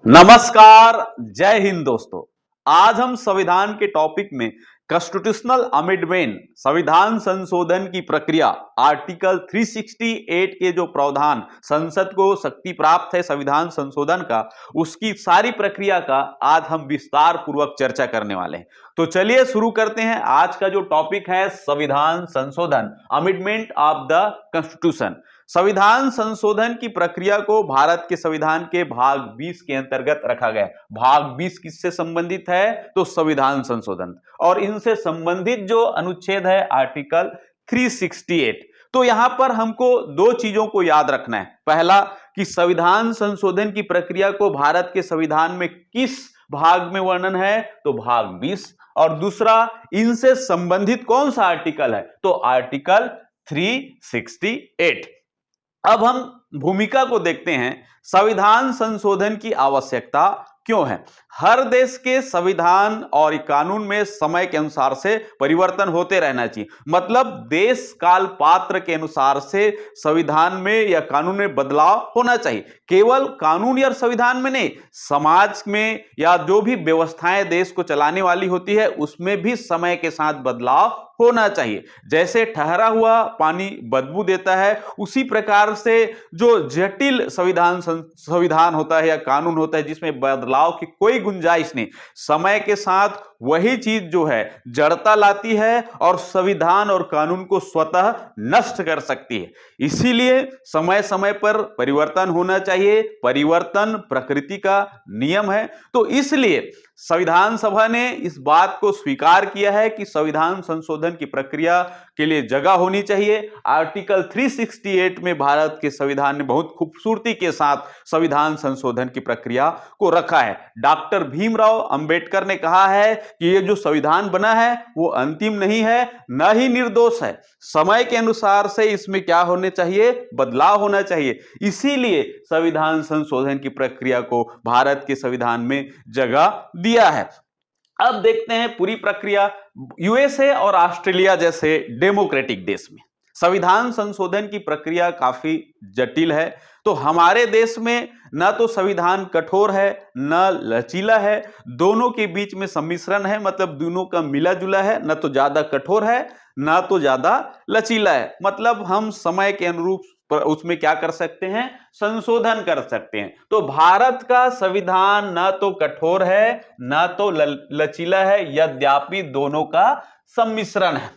नमस्कार, जय हिंद दोस्तों। आज हम संविधान के टॉपिक में कॉन्स्टिट्यूशनल अमेंडमेंट संविधान संशोधन की प्रक्रिया आर्टिकल 368 के जो प्रावधान संसद को शक्ति प्राप्त है संविधान संशोधन का, उसकी सारी प्रक्रिया का आज हम विस्तार पूर्वक चर्चा करने वाले हैं। तो चलिए शुरू करते हैं। आज का जो टॉपिक है संविधान संशोधन, अमेंडमेंट ऑफ द कॉन्स्टिट्यूशन। संविधान संशोधन की प्रक्रिया को भारत के संविधान के भाग 20 के अंतर्गत रखा गया। भाग 20 किससे संबंधित है? तो संविधान संशोधन, और इनसे संबंधित जो अनुच्छेद है आर्टिकल 368। तो यहां पर हमको दो चीजों को याद रखना है। पहला कि संविधान संशोधन की प्रक्रिया को भारत के संविधान में किस भाग में वर्णन है? तो भाग 20। और दूसरा, इनसे संबंधित कौन सा आर्टिकल है? तो आर्टिकल 368। अब हम भूमिका को देखते हैं। संविधान संशोधन की आवश्यकता क्यों है? हर देश के संविधान और कानून में समय के अनुसार से परिवर्तन होते रहना चाहिए। मतलब देश काल पात्र के अनुसार से संविधान में या कानून में बदलाव होना चाहिए। केवल कानून या संविधान में नहीं, समाज में या जो भी व्यवस्थाएं देश को चलाने वाली होती है उसमें भी समय के साथ बदलाव होना चाहिए। जैसे ठहरा हुआ पानी बदबू देता है, उसी प्रकार से जो जटिल संविधान होता है या कानून होता है जिसमें बदलाव की कोई गुंजाइश नहीं, समय के साथ वही चीज जो है जड़ता लाती है और संविधान और कानून को स्वतः नष्ट कर सकती है। इसीलिए समय समय पर परिवर्तन होना चाहिए। परिवर्तन प्रकृति का नियम है। तो इसलिए संविधान सभा ने इस बात को स्वीकार किया है कि संविधान संशोधन की प्रक्रिया के लिए जगह होनी चाहिए। आर्टिकल 368 में भारत के संविधान ने बहुत खूबसूरती के साथ संविधान संशोधन की प्रक्रिया को रखा है। डॉक्टर भीमराव अंबेडकर ने कहा है कि ये जो संविधान बना है वो अंतिम नहीं है, न ही निर्दोष है। समय के अनुसार से इसमें क्या होने चाहिए? बदलाव होना चाहिए। इसीलिए संविधान संशोधन की प्रक्रिया को भारत के संविधान में जगह दिया है। अब देखते हैं पूरी प्रक्रिया। यूएसए और ऑस्ट्रेलिया जैसे डेमोक्रेटिक देश में संविधान संशोधन की प्रक्रिया काफी जटिल है। तो हमारे देश में न तो संविधान कठोर है न लचीला है, दोनों के बीच में सम्मिश्रण है। मतलब दोनों का मिला जुला है, न तो ज्यादा कठोर है न तो ज्यादा लचीला है। मतलब हम समय के अनुरूप उसमें क्या कर सकते हैं? संशोधन कर सकते हैं। तो भारत का संविधान न तो कठोर है न तो लचीला है, यद्यपि दोनों का सम्मिश्रण है।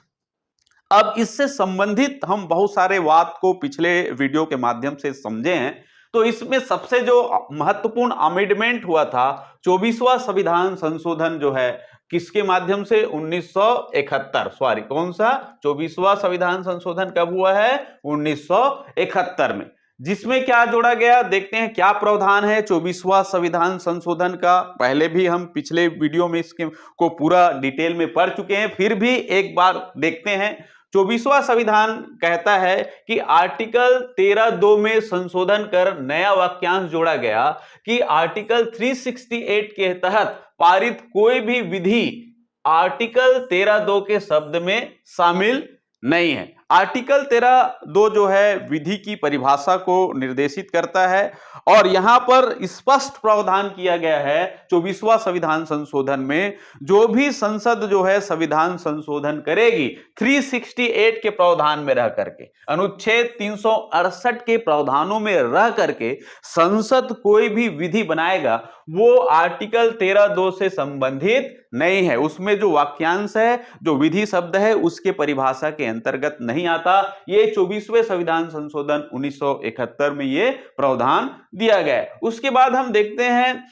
अब इससे संबंधित हम बहुत सारे बात को पिछले वीडियो के माध्यम से समझे हैं। तो इसमें सबसे जो महत्वपूर्ण अमेंडमेंट हुआ था, 24वां संविधान संशोधन जो है, किसके माध्यम से? 1971। सॉरी, कौन सा? 24वां संविधान संशोधन कब हुआ है? 1971 में। जिसमें क्या जोड़ा गया, देखते हैं क्या प्रावधान है 24वां संविधान संशोधन का। पहले भी हम पिछले वीडियो में इसके को पूरा डिटेल में पढ़ चुके हैं, फिर भी एक बार देखते हैं। 24वां संविधान कहता है कि आर्टिकल 13(2) में संशोधन कर नया वाक्यांश जोड़ा गया कि आर्टिकल 368 के तहत पारित कोई भी विधि आर्टिकल 13(2) के शब्द में शामिल नहीं है। आर्टिकल 13(2) जो है विधि की परिभाषा को निर्देशित करता है, और यहां पर स्पष्ट प्रावधान किया गया है 24वां संविधान संशोधन में, जो भी संसद जो है संविधान संशोधन करेगी 368 के प्रावधान में रह करके, अनुच्छेद 368 के प्रावधानों में रह करके संसद कोई भी विधि बनाएगा वो आर्टिकल 13(2) से संबंधित नहीं है। उसमें जो वाक्यांश है, जो विधि शब्द है, उसके परिभाषा के अंतर्गत नहीं आता। ये 24वें संविधान संशोधन 1971 में ये प्रावधान दिया गया। उसके बाद हम देखते हैं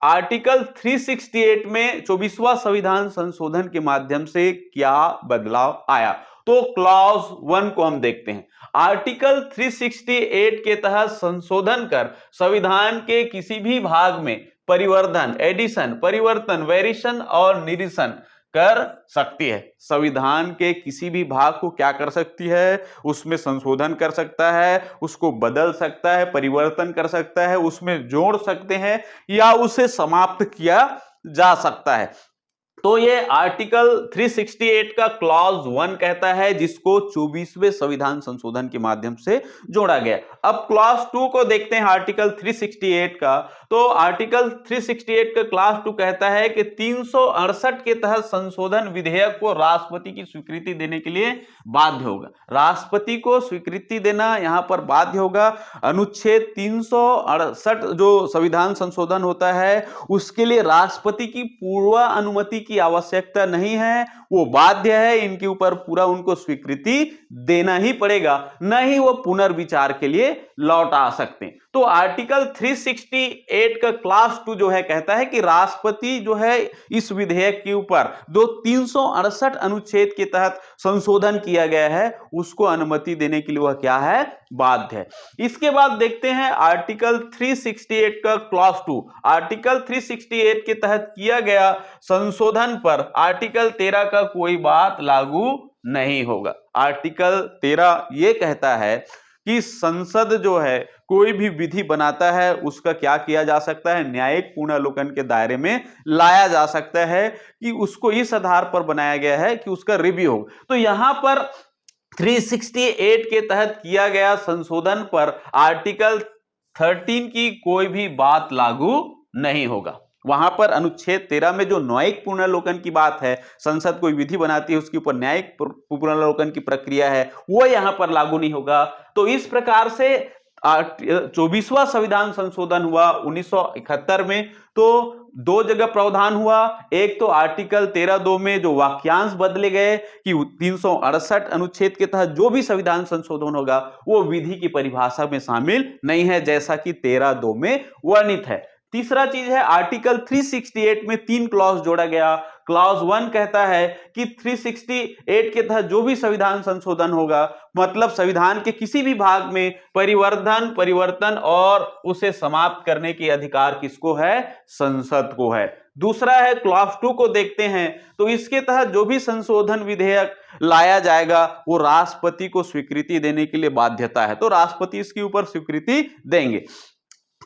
आर्टिकल 368 में 24वां संविधान संशोधन के माध्यम से क्या बदलाव आया। तो क्लॉज 1 को हम देखते हैं। आर्टिकल 368 के तहत संशोधन कर संविधान के किसी भी भाग में परिवर्धन, एडिशन, परिवर्तन, वेरिएशन और निरीक्षण कर सकती है। संविधान के किसी भी भाग को क्या कर सकती है? उसमें संशोधन कर सकता है, उसको बदल सकता है, परिवर्तन कर सकता है, उसमें जोड़ सकते हैं या उसे समाप्त किया जा सकता है। तो ये आर्टिकल 368 का क्लॉज 1 कहता है, जिसको 24वें संविधान संशोधन के माध्यम से जोड़ा गया। अब क्लॉज 2 को देखते हैं आर्टिकल 368 का। तो आर्टिकल 368 का क्लॉज 2 कहता है कि 368 के तहत संशोधन विधेयक को राष्ट्रपति की स्वीकृति देने के लिए बाध्य होगा। राष्ट्रपति को स्वीकृति देना यहां पर बाध्य होगा। अनुच्छेद 368 जो संविधान संशोधन होता है उसके लिए राष्ट्रपति की पूर्व अनुमति की आवश्यकता नहीं है, वो बाध्य है, इनके ऊपर पूरा उनको स्वीकृति देना ही पड़ेगा, न ही वो पुनर्विचार के लिए लौट आ सकते हैं। तो आर्टिकल 368 का क्लास 2 जो है कहता है कि राष्ट्रपति जो है इस विधेयक के ऊपर जो 368 अनुच्छेद के तहत संशोधन किया गया है उसको अनुमति देने के लिए वह क्या है, बाध्य है। इसके बाद देखते हैं आर्टिकल 368 का क्लॉज 2। आर्टिकल 368 के तहत किया गया संशोधन पर आर्टिकल 13 का कोई बात लागू नहीं होगा। आर्टिकल 13 यह कहता है कि संसद जो है कोई भी विधि बनाता है उसका क्या किया जा सकता है, न्यायिक पुनर्विलोकन के दायरे में लाया जा सकता है कि उसको इस आधार पर बनाया गया है कि उसका रिव्यू हो। तो यहां पर 368 के तहत किया गया संशोधन पर आर्टिकल 13 की कोई भी बात लागू नहीं होगा। वहां पर अनुच्छेद 13 में जो न्यायिक पुनर्विलोकन की बात है, संसद कोई विधि बनाती है उसके ऊपर न्यायिक पुनर्विलोकन की प्रक्रिया है, वो यहां पर लागू नहीं होगा। तो इस प्रकार से 24वां संविधान संशोधन हुआ 1971 में। तो दो जगह प्रावधान हुआ, एक तो आर्टिकल 13(2) में जो वाक्यांश बदले गए कि 368 अनुच्छेद के तहत जो भी संविधान संशोधन होगा वो विधि की परिभाषा में शामिल नहीं है, जैसा कि 13(2) में वर्णित है। तीसरा चीज है आर्टिकल 368 में 3 क्लॉज जोड़ा गया। क्लॉज 1 कहता है कि 368 के तहत जो भी संविधान संशोधन होगा, मतलब संविधान के किसी भी भाग में परिवर्तन और उसे समाप्त करने के अधिकार किसको है, संसद को है। दूसरा है क्लॉज 2 को देखते हैं तो इसके तहत जो भी संशोधन विधेयक लाया जाएगा वो राष्ट्रपति को स्वीकृति देने के लिए बाध्यता है, तो राष्ट्रपति इसके ऊपर स्वीकृति देंगे।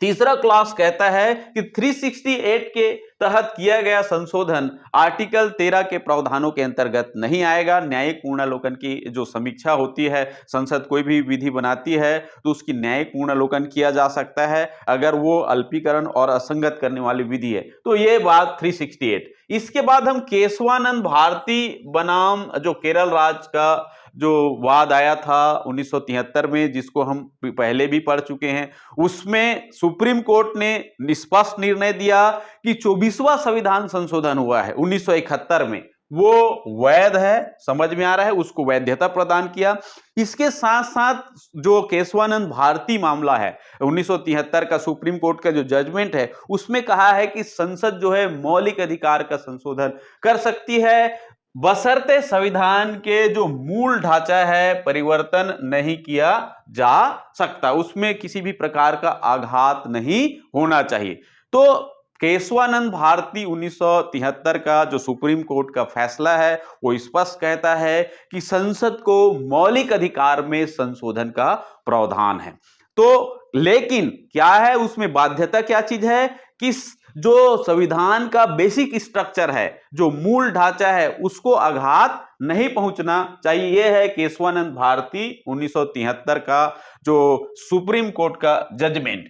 तीसरा क्लॉज कहता है कि 368 के तहत किया गया संशोधन आर्टिकल 13 के प्रावधानों के अंतर्गत नहीं आएगा। न्यायिक पुनर्विलोकन की जो समीक्षा होती है, संसद कोई भी विधि बनाती है तो उसकी न्यायिक पुनर्विलोकन किया जा सकता है अगर वो अल्पीकरण और असंगत करने वाली विधि है। तो ये बात 368। इसके बाद हम केशवानंद भारती बनाम जो केरल राज्य का जो वाद आया था 1973 में, जिसको हम पहले भी पढ़ चुके हैं, उसमें सुप्रीम कोर्ट ने स्पष्ट निर्णय दिया कि 24वां संविधान संशोधन हुआ है 1971 में वो वैध है, समझ में आ रहा है, उसको वैधता प्रदान किया। इसके साथ साथ जो केशवानंद भारती मामला है 1973 का सुप्रीम कोर्ट का जो जजमेंट है उसमें कहा है कि संसद जो है मौलिक अधिकार का संशोधन कर सकती है बशर्ते संविधान के जो मूल ढांचा है परिवर्तन नहीं किया जा सकता, उसमें किसी भी प्रकार का आघात नहीं होना चाहिए। तो केशवानंद भारती 1973 का जो सुप्रीम कोर्ट का फैसला है वो स्पष्ट कहता है कि संसद को मौलिक अधिकार में संशोधन का प्रावधान है। तो लेकिन क्या है उसमें बाध्यता, क्या चीज है कि जो संविधान का बेसिक स्ट्रक्चर है, जो मूल ढांचा है, उसको आघात नहीं पहुंचना चाहिए। यह है केशवानंद भारती 1973 का जो सुप्रीम कोर्ट का जजमेंट।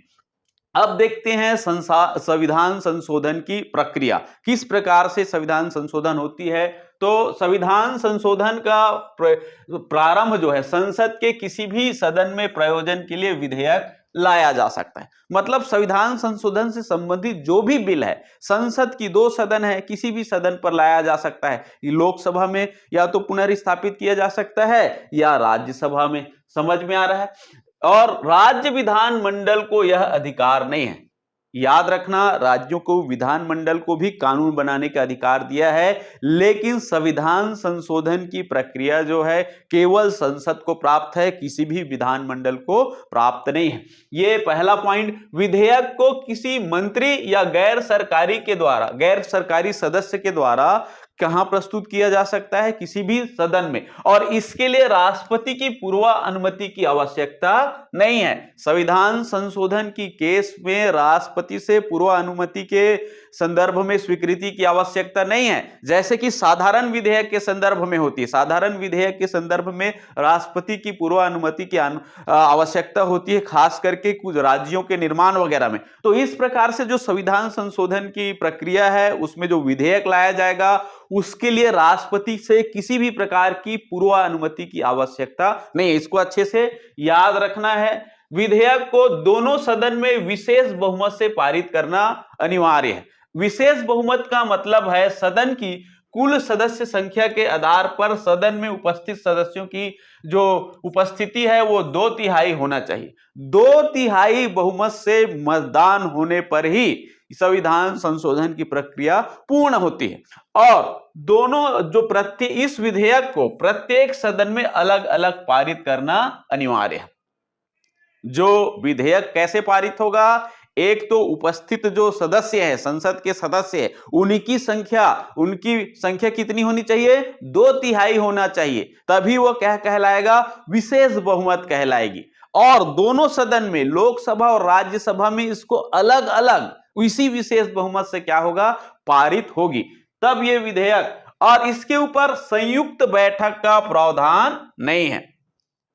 अब देखते हैं संविधान संशोधन की प्रक्रिया, किस प्रकार से संविधान संशोधन होती है। तो संविधान संशोधन का प्रारंभ जो है संसद के किसी भी सदन में प्रयोजन के लिए विधेयक लाया जा सकता है। मतलब संविधान संशोधन से संबंधित जो भी बिल है, संसद की 2 सदन है, किसी भी सदन पर लाया जा सकता है। लोकसभा में या तो पुनर्स्थापित किया जा सकता है या राज्यसभा में, समझ में आ रहा है। और राज्य विधानमंडल को यह अधिकार नहीं है। याद रखना, राज्यों को विधानमंडल को भी कानून बनाने का अधिकार दिया है, लेकिन संविधान संशोधन की प्रक्रिया जो है केवल संसद को प्राप्त है, किसी भी विधानमंडल को प्राप्त नहीं है। यह पहला पॉइंट। विधेयक को किसी मंत्री या गैर सरकारी सदस्य के द्वारा कहां प्रस्तुत किया जा सकता है? किसी भी सदन में, और इसके लिए राष्ट्रपति की पूर्व अनुमति की आवश्यकता नहीं है। संविधान संशोधन की केस में राष्ट्रपति से पूर्व अनुमति के संदर्भ में स्वीकृति की आवश्यकता नहीं है, जैसे कि साधारण विधेयक के संदर्भ में होती है। साधारण विधेयक के संदर्भ में राष्ट्रपति की पूर्व अनुमति की आवश्यकता होती है, खास करके कुछ राज्यों के निर्माण वगैरह में। तो इस प्रकार से जो संविधान संशोधन की प्रक्रिया है, उसमें जो विधेयक लाया जाएगा उसके लिए राष्ट्रपति से किसी भी प्रकार की पूर्व अनुमति की आवश्यकता नहीं है। इसको अच्छे से याद रखना है। विधेयक को दोनों सदन में विशेष बहुमत से पारित करना अनिवार्य है। विशेष बहुमत का मतलब है सदन की कुल सदस्य संख्या के आधार पर सदन में उपस्थित सदस्यों की जो उपस्थिति है वो 2/3 होना चाहिए। 2/3 बहुमत से मतदान होने पर ही संविधान संशोधन की प्रक्रिया पूर्ण होती है। और दोनों जो इस विधेयक को प्रत्येक सदन में अलग अलग पारित करना अनिवार्य है। जो विधेयक कैसे पारित होगा? एक तो उपस्थित जो सदस्य है, संसद के सदस्य है, उनकी संख्या कितनी होनी चाहिए? 2/3 होना चाहिए, तभी वो क्या कहलाएगा? विशेष बहुमत कहलाएगी। और दोनों सदन में, लोकसभा और राज्यसभा में, इसको अलग अलग इसी विशेष बहुमत से क्या होगा? पारित होगी, तब ये विधेयक। और इसके ऊपर संयुक्त बैठक का प्रावधान नहीं है।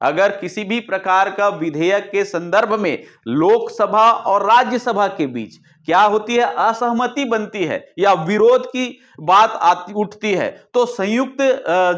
अगर किसी भी प्रकार का विधेयक के संदर्भ में लोकसभा और राज्यसभा के बीच क्या होती है? असहमति बनती है या विरोध की बात उठती है, तो संयुक्त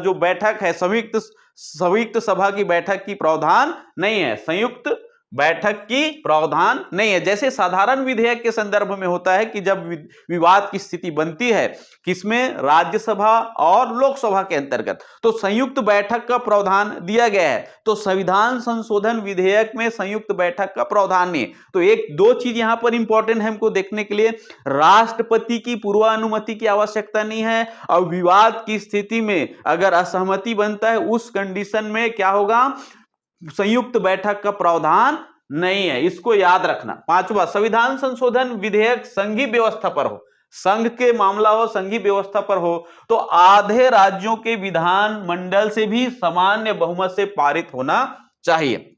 जो बैठक है, संयुक्त सभा की बैठक की प्रावधान नहीं है। संयुक्त बैठक की प्रावधान नहीं है। जैसे साधारण विधेयक के संदर्भ में होता है कि जब विवाद की स्थिति बनती है, किसमें? राज्यसभा और लोकसभा के अंतर्गत, तो संयुक्त बैठक का प्रावधान दिया गया है। तो संविधान संशोधन विधेयक में संयुक्त बैठक का प्रावधान नहीं है। तो एक दो चीज यहां पर इंपॉर्टेंट है हमको देखने के लिए, राष्ट्रपति की पूर्व अनुमति की आवश्यकता नहीं है, और विवाद की स्थिति में अगर असहमति बनता है, उस कंडीशन में क्या होगा? संयुक्त बैठक का प्रावधान नहीं है। इसको याद रखना। पांचवा, संविधान संशोधन विधेयक संघीय व्यवस्था पर हो, संघ के मामला हो, संघीय व्यवस्था पर हो, तो आधे राज्यों के विधान मंडल से भी सामान्य बहुमत से पारित होना चाहिए।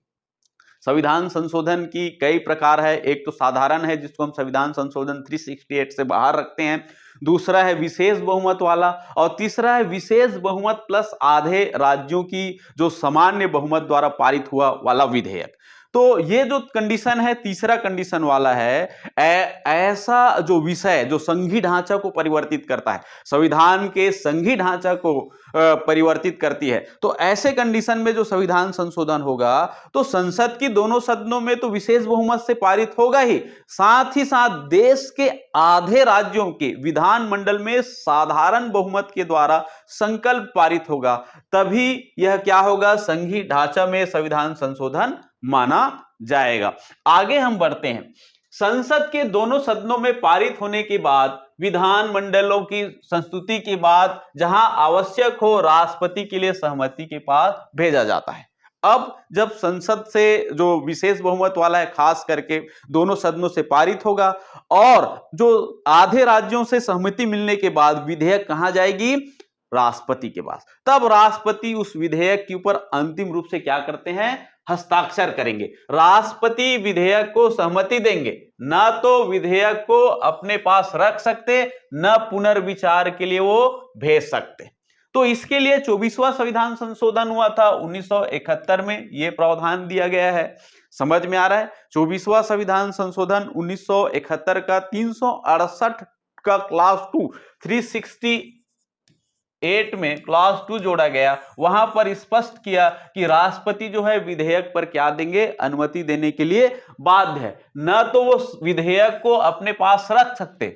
संविधान संशोधन की कई प्रकार है। एक तो साधारण है, जिसको हम संविधान संशोधन 368 से बाहर रखते हैं। दूसरा है विशेष बहुमत वाला, और तीसरा है विशेष बहुमत प्लस आधे राज्यों की जो सामान्य बहुमत द्वारा पारित हुआ वाला विधेयक। तो ये जो कंडीशन है, तीसरा कंडीशन वाला है, ऐसा जो विषय जो संघीय ढांचा को परिवर्तित करता है, संविधान के संघीय ढांचा को परिवर्तित करती है, तो ऐसे कंडीशन में जो संविधान संशोधन होगा, तो संसद की दोनों सदनों में तो विशेष बहुमत से पारित होगा ही साथ देश के आधे राज्यों के विधानमंडल में साधारण बहुमत के द्वारा संकल्प पारित होगा, तभी यह क्या होगा? संघीय ढांचा में संविधान संशोधन माना जाएगा। आगे हम बढ़ते हैं। संसद के दोनों सदनों में पारित होने के बाद विधानमंडलों की संस्तुति के बाद जहां आवश्यक हो, राष्ट्रपति के लिए सहमति के पास भेजा जाता है। अब जब संसद से जो विशेष बहुमत वाला है, खास करके दोनों सदनों से पारित होगा, और जो आधे राज्यों से सहमति मिलने के बाद विधेयक कहां जाएगी? राष्ट्रपति के पास। तब राष्ट्रपति उस विधेयक के ऊपर अंतिम रूप से क्या करते हैं? हस्ताक्षर करेंगे। राष्ट्रपति विधेयक को सहमति देंगे, ना तो विधेयक को अपने पास रख सकते, न पुनर्विचार के लिए वो भेज सकते। तो इसके लिए 24वां संविधान संशोधन हुआ था 1971 में, यह प्रावधान दिया गया है। समझ में आ रहा है? 24वां संविधान संशोधन 1971 का 368 का क्लास 2 368 में क्लास 2 जोड़ा गया। वहां पर स्पष्ट किया कि राष्ट्रपति जो है विधेयक पर क्या देंगे? अनुमति देने के लिए बाध्य है। न तो वो विधेयक को अपने पास रख सकते,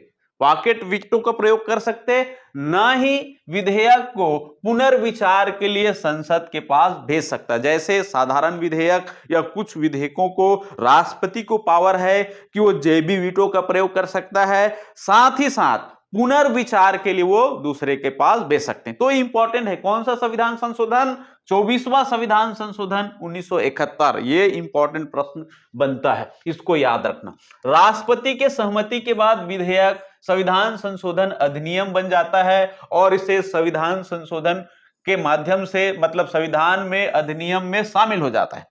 पॉकेट वीटो का प्रयोग कर सकते, न ही विधेयक को पुनर्विचार के लिए संसद के पास भेज सकता। जैसे साधारण विधेयक या कुछ विधेयकों को राष्ट्रपति को पावर है कि वो जेबी वीटो का प्रयोग कर सकता है, साथ ही साथ पुनर्विचार के लिए वो दूसरे के पास भेज सकते हैं। तो इंपॉर्टेंट है कौन सा संविधान संशोधन? 24वां संविधान संशोधन 1971। ये इंपॉर्टेंट प्रश्न बनता है, इसको याद रखना। राष्ट्रपति के सहमति के बाद विधेयक संविधान संशोधन अधिनियम बन जाता है और इसे संविधान संशोधन के माध्यम से मतलब संविधान में अधिनियम में शामिल हो जाता है।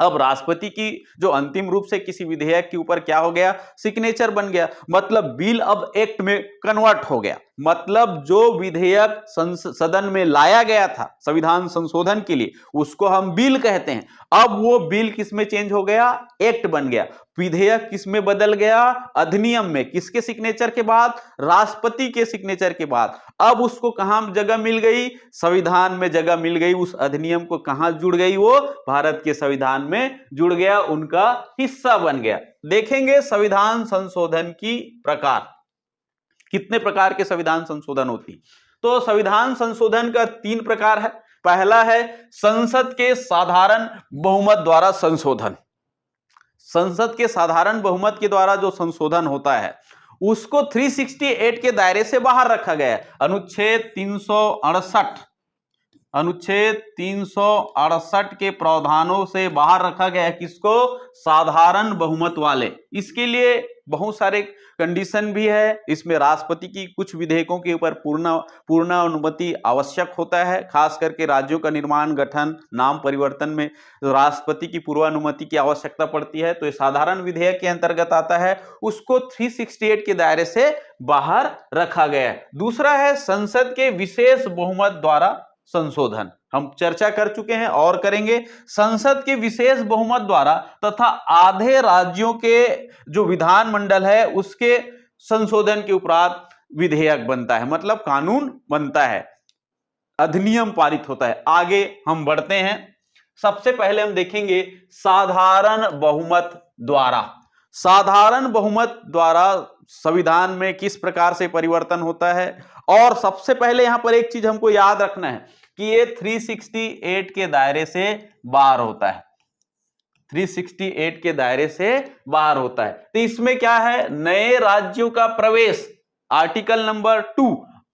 अब राष्ट्रपति की जो अंतिम रूप से किसी विधेयक के ऊपर क्या हो गया, सिग्नेचर बन गया, मतलब बिल अब एक्ट में कन्वर्ट हो गया। मतलब जो विधेयक सदन में लाया गया था संविधान संशोधन के लिए उसको हम बिल कहते हैं, अब वो बिल किस में चेंज हो गया, एक्ट बन गया। विधेयक किस में बदल गया, अधिनियम में। किसके सिग्नेचर के बाद, राष्ट्रपति के सिग्नेचर के बाद। अब उसको कहां जगह मिल गई, संविधान में जगह मिल गई। उस अधिनियम को कहां जुड़ गई, वो भारत के संविधान में जुड़ गया, उनका हिस्सा बन गया। देखेंगे संविधान संशोधन की प्रकार, कितने प्रकार के संविधान संशोधन होती। तो संविधान संशोधन का 3 प्रकार है। पहला है संसद के साधारण बहुमत द्वारा संशोधन। संसद के साधारण बहुमत के द्वारा जो संशोधन होता है उसको 368 के दायरे से बाहर रखा गया है। अनुच्छेद 368 के प्रावधानों से बाहर रखा गया है। किसको, साधारण बहुमत वाले। इसके लिए बहुत सारे कंडीशन भी है। इसमें राष्ट्रपति की कुछ विधेयकों के ऊपर पूर्ण अनुमति आवश्यक होता है, खास करके राज्यों का निर्माण, गठन, नाम परिवर्तन में राष्ट्रपति की पूर्व अनुमति की आवश्यकता पड़ती है। तो ये साधारण विधेयक के अंतर्गत आता है, उसको 368 के दायरे से बाहर रखा गया है। दूसरा है संसद के विशेष बहुमत द्वारा संशोधन। हम चर्चा कर चुके हैं और करेंगे। संसद के विशेष बहुमत द्वारा तथा आधे राज्यों के जो विधानमंडल है उसके संशोधन के उपरांत विधेयक बनता है, मतलब कानून बनता है, अधिनियम पारित होता है। आगे हम बढ़ते हैं। सबसे पहले हम देखेंगे साधारण बहुमत द्वारा। साधारण बहुमत द्वारा संविधान में किस प्रकार से परिवर्तन होता है। और सबसे पहले यहां पर एक चीज हमको याद रखना है कि ये 368 के दायरे से बाहर होता है। 368 के दायरे से बाहर होता है। तो इसमें क्या है, नए राज्यों का प्रवेश, आर्टिकल नंबर 2,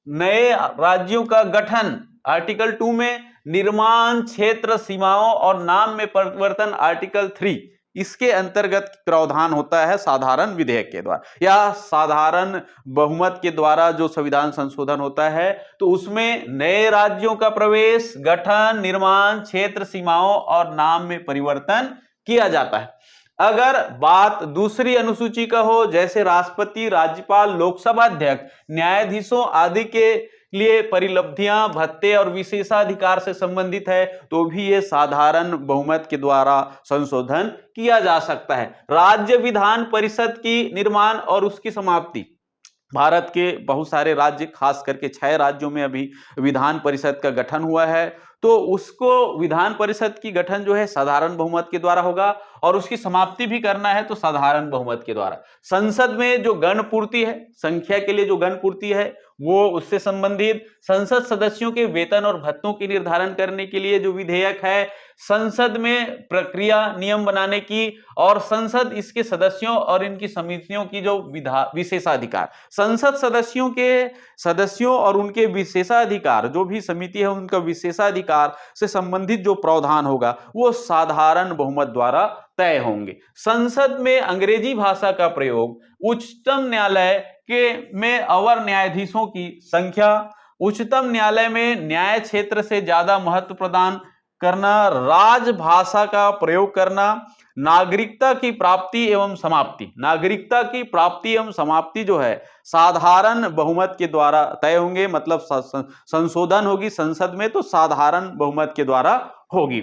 नए राज्यों का गठन, आर्टिकल 2 में, निर्माण, क्षेत्र, सीमाओं और नाम में परिवर्तन, आर्टिकल 3, इसके अंतर्गत प्रावधान होता है साधारण विधेयक के द्वारा या साधारण बहुमत के द्वारा जो संविधान संशोधन होता है। तो उसमें नए राज्यों का प्रवेश, गठन, निर्माण, क्षेत्र, सीमाओं और नाम में परिवर्तन किया जाता है। अगर बात दूसरी अनुसूची का हो, जैसे राष्ट्रपति, राज्यपाल, लोकसभा अध्यक्ष, न्यायाधीशों आदि के लिए परिलब्धियां, भत्ते और विशेषाधिकार से संबंधित है, तो भी ये साधारण बहुमत के द्वारा संशोधन किया जा सकता है। राज्य विधान परिषद की निर्माण और उसकी समाप्ति, भारत के बहुत सारे राज्य, खास करके 6 राज्यों में अभी विधान परिषद का गठन हुआ है, तो उसको विधान परिषद की गठन जो है साधारण बहुमत के द्वारा होगा और उसकी समाप्ति भी करना है तो साधारण बहुमत के द्वारा। संसद में जो गण पूर्ति है, संख्या के लिए जो गण पूर्ति है वो उससे संबंधित, संसद सदस्यों के वेतन और भत्तों की निर्धारण करने के लिए जो विधेयक है, संसद में प्रक्रिया नियम बनाने की, और संसद इसके सदस्यों और इनकी समितियों की जो विशेषाधिकार, संसद सदस्यों और उनके विशेषाधिकार, जो भी समिति है उनका विशेषाधिकार से संबंधित जो प्रावधान होगा वो साधारण बहुमत द्वारा तय होंगे। संसद में अंग्रेजी भाषा का प्रयोग, उच्चतम न्यायालय में अवर न्यायाधीशों की संख्या, उच्चतम न्यायालय में न्याय क्षेत्र से ज्यादा महत्व प्रदान करना, राजभाषा का प्रयोग करना, नागरिकता की प्राप्ति एवं समाप्ति, नागरिकता की प्राप्ति एवं समाप्ति जो है साधारण बहुमत के द्वारा तय होंगे, मतलब संशोधन होगी संसद में तो साधारण बहुमत के द्वारा होगी।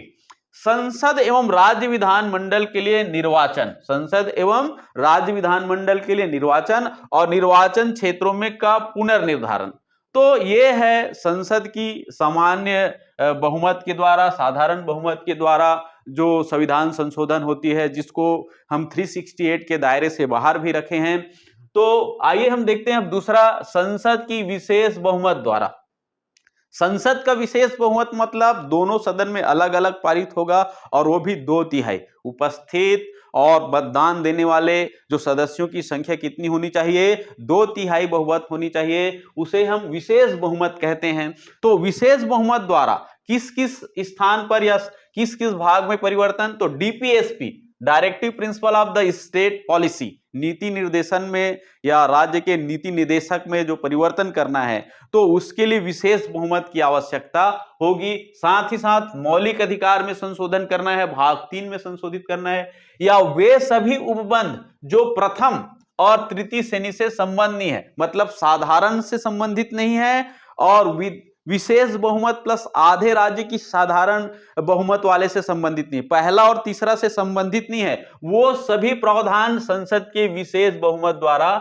संसद एवं राज्य विधानमंडल के लिए निर्वाचन, संसद एवं राज्य विधानमंडल के लिए निर्वाचन और निर्वाचन क्षेत्रों में का पुनर्निर्धारण, तो ये है संसद की सामान्य बहुमत के द्वारा, साधारण बहुमत के द्वारा जो संविधान संशोधन होती है, जिसको हम 368 के दायरे से बाहर भी रखे हैं। तो आइए हम देखते हैं अब दूसरा, संसद की विशेष बहुमत द्वारा। संसद का विशेष बहुमत मतलब दोनों सदन में अलग अलग पारित होगा और वो भी 2/3 उपस्थित और मतदान देने वाले जो सदस्यों की संख्या कितनी होनी चाहिए, 2/3 बहुमत होनी चाहिए, उसे हम विशेष बहुमत कहते हैं। तो विशेष बहुमत द्वारा किस किस स्थान पर या किस किस भाग में परिवर्तन, तो DPSP, directive principle of the state policy, नीति निर्देशन में या राज्य के नीति निर्देशक में जो परिवर्तन करना है तो उसके लिए विशेष बहुमत की आवश्यकता होगी। साथ ही साथ मौलिक अधिकार में संशोधन करना है, भाग 3 में संशोधित करना है, या वे सभी उपबंध जो प्रथम और तृतीय श्रेणी से संबंधी है, मतलब साधारण से संबंधित नहीं है और विशेष बहुमत प्लस आधे राज्य की साधारण बहुमत वाले से संबंधित नहीं, पहला और तीसरा से संबंधित नहीं है, वो सभी प्रावधान संसद के विशेष बहुमत द्वारा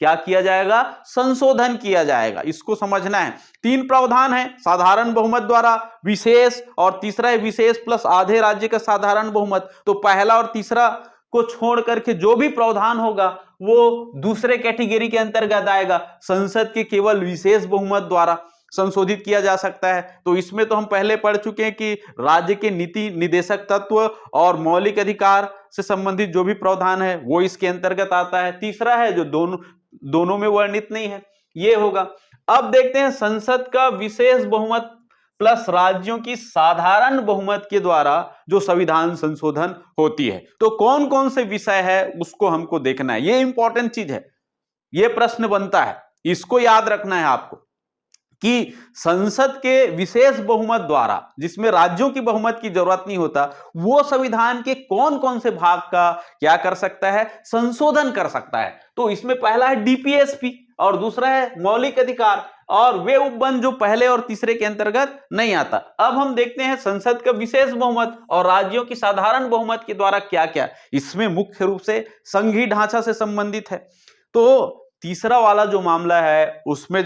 क्या किया जाएगा, संशोधन किया जाएगा। इसको समझना है। 3 प्रावधान है साधारण बहुमत द्वारा, विशेष और तीसरा है विशेष प्लस आधे राज्य का साधारण बहुमत। तो पहला और तीसरा को छोड़ करके जो भी प्रावधान होगा वो दूसरे कैटेगरी के अंतर्गत आएगा, संसद के केवल विशेष बहुमत द्वारा संशोधित किया जा सकता है। तो इसमें तो हम पहले पढ़ चुके हैं कि राज्य के नीति निदेशक तत्व और मौलिक अधिकार से संबंधित जो भी प्रावधान है वो इसके अंतर्गत आता है। तीसरा है जो दोनों में वर्णित नहीं है, ये होगा। अब देखते हैं संसद का विशेष बहुमत प्लस राज्यों की साधारण बहुमत के द्वारा जो संविधान संशोधन होती है तो कौन कौन से विषय है उसको हमको देखना है, ये इंपॉर्टेंट चीज है। ये प्रश्न बनता है, इसको याद रखना है आपको कि संसद के विशेष बहुमत द्वारा, जिसमें राज्यों की बहुमत की जरूरत नहीं होता, वो संविधान के कौन कौन से भाग का क्या कर सकता है, संशोधन कर सकता है। तो इसमें पहला है डीपीएसपी और दूसरा है मौलिक अधिकार, और वे उपबंध जो पहले और तीसरे के अंतर्गत नहीं आता। अब हम देखते हैं संसद का विशेष बहुमत और राज्यों की साधारण बहुमत के द्वारा क्या क्या, इसमें मुख्य रूप से संघीय ढांचा से संबंधित है। तो तीसरा वाला जो मामला है उसमें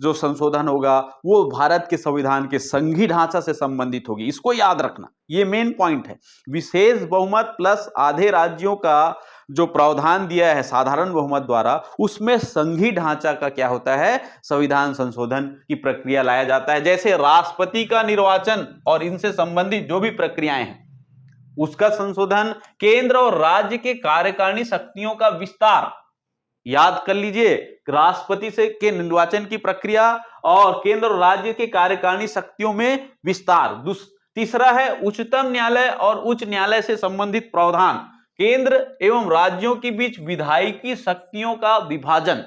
जो संशोधन होगा वो भारत के संविधान के संघीय ढांचा से संबंधित होगी, इसको याद रखना, ये मेन पॉइंट है। विशेष बहुमत प्लस आधे राज्यों का जो प्रावधान दिया है साधारण बहुमत द्वारा, उसमें संघीय ढांचा का क्या होता है, संविधान संशोधन की प्रक्रिया लाया जाता है। जैसे राष्ट्रपति का निर्वाचन और इनसे संबंधित जो भी प्रक्रियाएं हैं उसका संशोधन, केंद्र और राज्य के कार्यकारिणी शक्तियों का विस्तार, याद कर लीजिए, राष्ट्रपति से के निर्वाचन की प्रक्रिया और केंद्र और राज्य के कार्यकारिणी शक्तियों में विस्तार। तीसरा है उच्चतम न्यायालय और उच्च न्यायालय से संबंधित प्रावधान, केंद्र एवं राज्यों के बीच विधायिकी शक्तियों का विभाजन,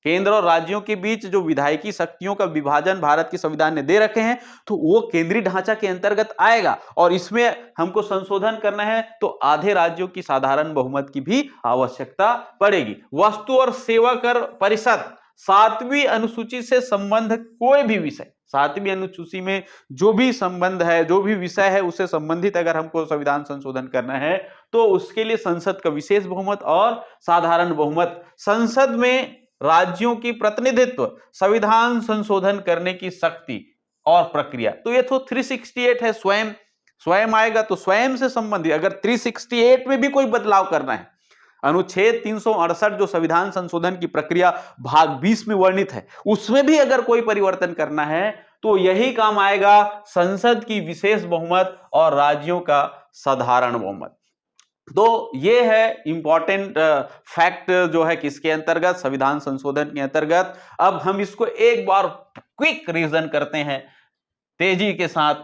केंद्र और राज्यों के बीच जो विधायिकी शक्तियों का विभाजन भारत के संविधान ने दे रखे हैं तो वो केंद्रीय ढांचा के अंतर्गत आएगा, और इसमें हमको संशोधन करना है तो आधे राज्यों की साधारण बहुमत की भी आवश्यकता पड़ेगी। वस्तु और सेवा कर परिषद 7वीं अनुसूची से संबंध कोई भी विषय, 7वीं अनुसूची में जो भी संबंध है, जो भी विषय है उससे संबंधित अगर हमको संविधान संशोधन करना है तो उसके लिए संसद का विशेष बहुमत और साधारण बहुमत, संसद में राज्यों की प्रतिनिधित्व, संविधान संशोधन करने की शक्ति और प्रक्रिया। तो ये तो 368 है, स्वयं आएगा तो स्वयं से संबंधित। अगर 368 में भी कोई बदलाव करना है, अनुच्छेद 368 जो संविधान संशोधन की प्रक्रिया भाग 20 में वर्णित है, उसमें भी अगर कोई परिवर्तन करना है तो यही काम आएगा, संसद की विशेष बहुमत और राज्यों का साधारण बहुमत। तो ये है इंपॉर्टेंट फैक्ट जो है किसके अंतर्गत, संविधान संशोधन के अंतर्गत। अब हम इसको एक बार क्विक रिवीजन करते हैं तेजी के साथ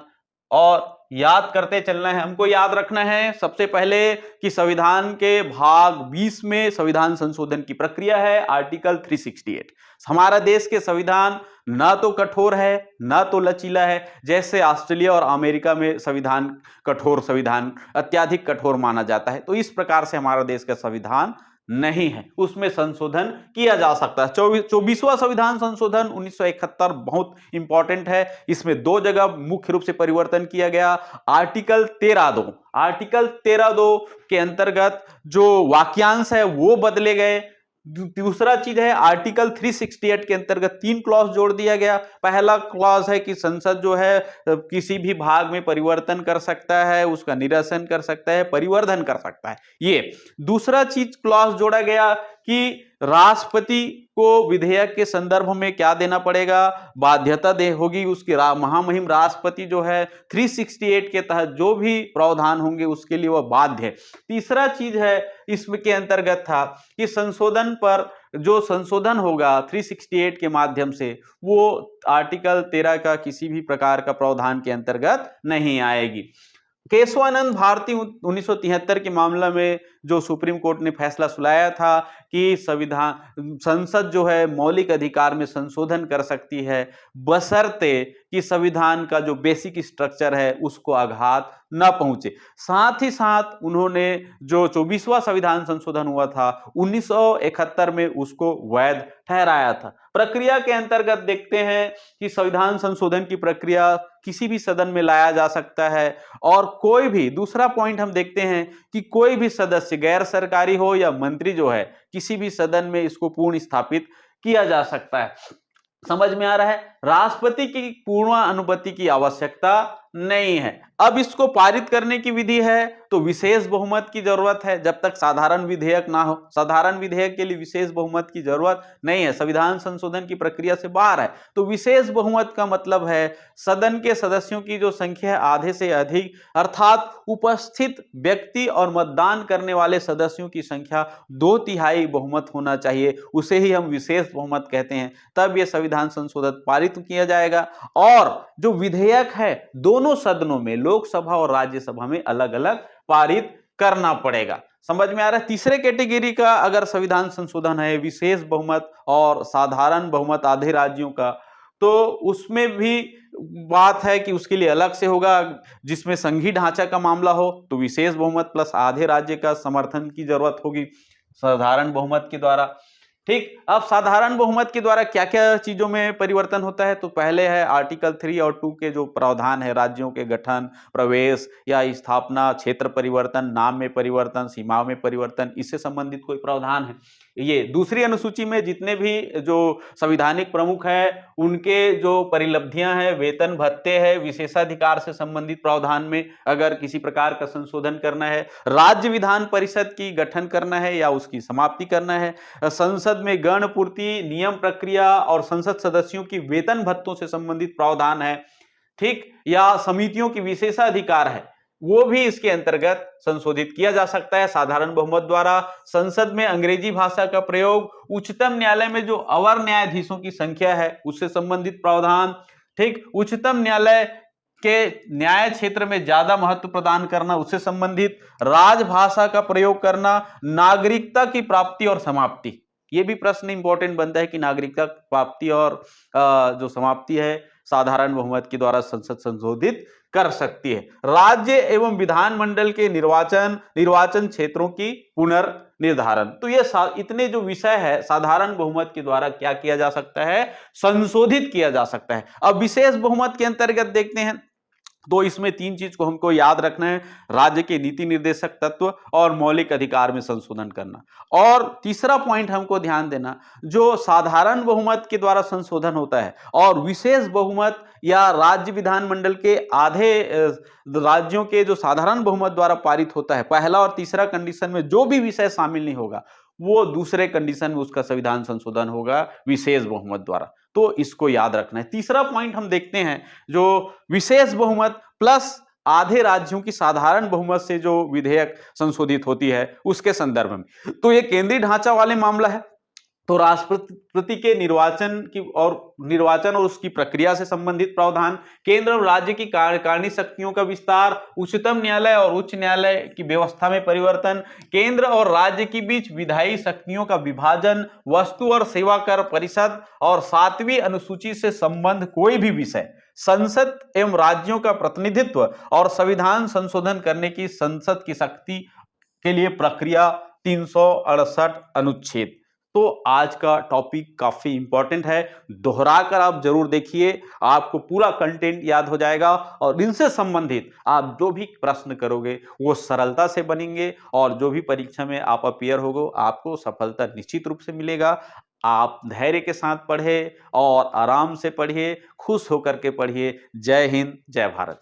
और याद करते चलना है। हमको याद रखना है सबसे पहले कि संविधान के भाग 20 में संविधान संशोधन की प्रक्रिया है, आर्टिकल 368। हमारा देश के संविधान ना तो कठोर है ना तो लचीला है, जैसे ऑस्ट्रेलिया और अमेरिका में संविधान कठोर, संविधान अत्याधिक कठोर माना जाता है, तो इस प्रकार से हमारा देश का संविधान नहीं है, उसमें संशोधन किया जा सकता है। 24वां संविधान संशोधन 1971 बहुत इंपॉर्टेंट है, इसमें 2 जगह मुख्य रूप से परिवर्तन किया गया। आर्टिकल 13(2) के अंतर्गत जो वाक्यांश है वो बदले गए। दूसरा चीज है आर्टिकल 368 के अंतर्गत 3 क्लॉज जोड़ दिया गया। पहला क्लॉज है कि संसद जो है किसी भी भाग में परिवर्तन कर सकता है, उसका निरसन कर सकता है, परिवर्धन कर सकता है, ये। दूसरा चीज क्लॉज जोड़ा गया कि राष्ट्रपति को विधेयक के संदर्भ में क्या देना पड़ेगा, बाध्यता दे होगी उसकी, महामहिम राष्ट्रपति जो है 368 के तहत जो भी प्रावधान होंगे उसके लिए वह बाध्य है। तीसरा चीज है इसमें के अंतर्गत था कि संशोधन पर जो संशोधन होगा 368 के माध्यम से वो आर्टिकल 13 का किसी भी प्रकार का प्रावधान के अंतर्गत नहीं आएगी। केशवानंद भारती 1973 के मामला में जो सुप्रीम कोर्ट ने फैसला सुनाया था कि संसद जो है मौलिक अधिकार में संशोधन कर सकती है बशर्ते कि संविधान का जो बेसिक स्ट्रक्चर है उसको आघात न पहुंचे। साथ ही साथ उन्होंने जो 24वां संविधान संशोधन हुआ था 1971 में उसको वैध ठहराया था। प्रक्रिया के अंतर्गत देखते हैं कि संविधान संशोधन की प्रक्रिया किसी भी सदन में लाया जा सकता है और कोई भी दूसरा पॉइंट हम देखते हैं कि कोई भी सदस्य गैर सरकारी हो या मंत्री जो है किसी भी सदन में इसको पूर्ण स्थापित किया जा सकता है। समझ में आ रहा है? राष्ट्रपति की पूर्ण अनुमति की आवश्यकता नहीं है। अब इसको पारित करने की विधि है तो विशेष बहुमत की जरूरत है, जब तक साधारण विधेयक ना हो। साधारण विधेयक के लिए विशेष बहुमत की जरूरत नहीं है, संविधान संशोधन की प्रक्रिया से बाहर है। तो विशेष बहुमत का मतलब है सदन के सदस्यों की जो संख्या है आधे से अधिक, अर्थात उपस्थित व्यक्ति और मतदान करने वाले सदस्यों की संख्या 2/3 बहुमत होना चाहिए, उसे ही हम विशेष बहुमत कहते हैं। तब यह संविधान संशोधन पारित किया जाएगा और जो विधेयक है दोनों सदनों में, लोकसभा और राज्यसभा में अलग अलग पारित करना पड़ेगा। समझ में आ रहा है? तीसरे कैटेगरी का अगर संविधान संशोधन है विशेष बहुमत और साधारण बहुमत आधे राज्यों का, तो उसमें भी बात है कि उसके लिए अलग से होगा। जिसमें संघीय ढांचा का मामला हो तो विशेष बहुमत प्लस आधे राज्य का समर्थन की जरूरत होगी साधारण बहुमत के द्वारा। ठीक, अब साधारण बहुमत के द्वारा क्या क्या चीजों में परिवर्तन होता है? तो पहले है आर्टिकल 3 और 2 के जो प्रावधान है, राज्यों के गठन, प्रवेश या स्थापना, क्षेत्र परिवर्तन, नाम में परिवर्तन, सीमाओं में परिवर्तन, इससे संबंधित कोई प्रावधान है। ये दूसरी अनुसूची में जितने भी जो संवैधानिक प्रमुख है उनके जो परिलब्धियां हैं, वेतन भत्ते हैं, विशेषाधिकार से संबंधित प्रावधान में अगर किसी प्रकार का संशोधन करना है, राज्य विधान परिषद की गठन करना है या उसकी समाप्ति करना है, संसद में गण पूर्ति, नियम प्रक्रिया और संसद सदस्यों की वेतन भत्तों से संबंधित प्रावधान है, ठीक, या समितियों की विशेषाधिकार है, वो भी इसके अंतर्गत संशोधित किया जा सकता है साधारण बहुमत द्वारा। संसद में अंग्रेजी भाषा का प्रयोग, उच्चतम न्यायालय में जो अवर न्यायाधीशों की संख्या है उससे संबंधित प्रावधान, ठीक, उच्चतम न्यायालय के न्याय क्षेत्र में ज्यादा महत्व प्रदान करना, उससे संबंधित राजभाषा का प्रयोग करना, नागरिकता की प्राप्ति और समाप्ति। ये भी प्रश्न इंपॉर्टेंट बनता है कि नागरिकता प्राप्ति और जो समाप्ति है साधारण बहुमत के द्वारा संसद संशोधित कर सकती है। राज्य एवं विधानमंडल के निर्वाचन क्षेत्रों की पुनर्निर्धारण। तो ये इतने जो विषय है साधारण बहुमत के द्वारा क्या किया जा सकता है? संशोधित किया जा सकता है। अब विशेष बहुमत के अंतर्गत देखते हैं तो इसमें 3 चीज को हमको याद रखना है, राज्य के नीति निर्देशक तत्व और मौलिक अधिकार में संशोधन करना। और तीसरा पॉइंट हमको ध्यान देना, जो साधारण बहुमत के द्वारा संशोधन होता है और विशेष बहुमत या राज्य विधानमंडल के आधे राज्यों के जो साधारण बहुमत द्वारा पारित होता है, पहला और तीसरा कंडीशन में जो भी विषय शामिल नहीं होगा वो दूसरे कंडीशन में उसका संविधान संशोधन होगा विशेष बहुमत द्वारा। तो इसको याद रखना है। तीसरा पॉइंट हम देखते हैं, जो विशेष बहुमत प्लस आधे राज्यों की साधारण बहुमत से जो विधेयक संशोधित होती है उसके संदर्भ में। तो ये केंद्रीय ढांचा वाले मामला है। तो राष्ट्रपति के निर्वाचन और उसकी प्रक्रिया से संबंधित प्रावधान, केंद्र और राज्य की कार्यकारिणी शक्तियों का विस्तार, उच्चतम न्यायालय और उच्च न्यायालय की व्यवस्था में परिवर्तन, केंद्र और राज्य के बीच विधायी शक्तियों का विभाजन, वस्तु और सेवा कर परिषद और 7वीं अनुसूची से संबंध कोई भी विषय, संसद एवं राज्यों का प्रतिनिधित्व और संविधान संशोधन करने की संसद की शक्ति के लिए प्रक्रिया, 368 अनुच्छेद। तो आज का टॉपिक काफी इंपॉर्टेंट है, दोहराकर आप जरूर देखिए, आपको पूरा कंटेंट याद हो जाएगा और इनसे संबंधित आप जो भी प्रश्न करोगे वो सरलता से बनेंगे और जो भी परीक्षा में आप अपीयर होगो आपको सफलता निश्चित रूप से मिलेगा। आप धैर्य के साथ पढ़िए और आराम से पढ़िए, खुश होकर के पढ़िए। जय हिंद, जय भारत।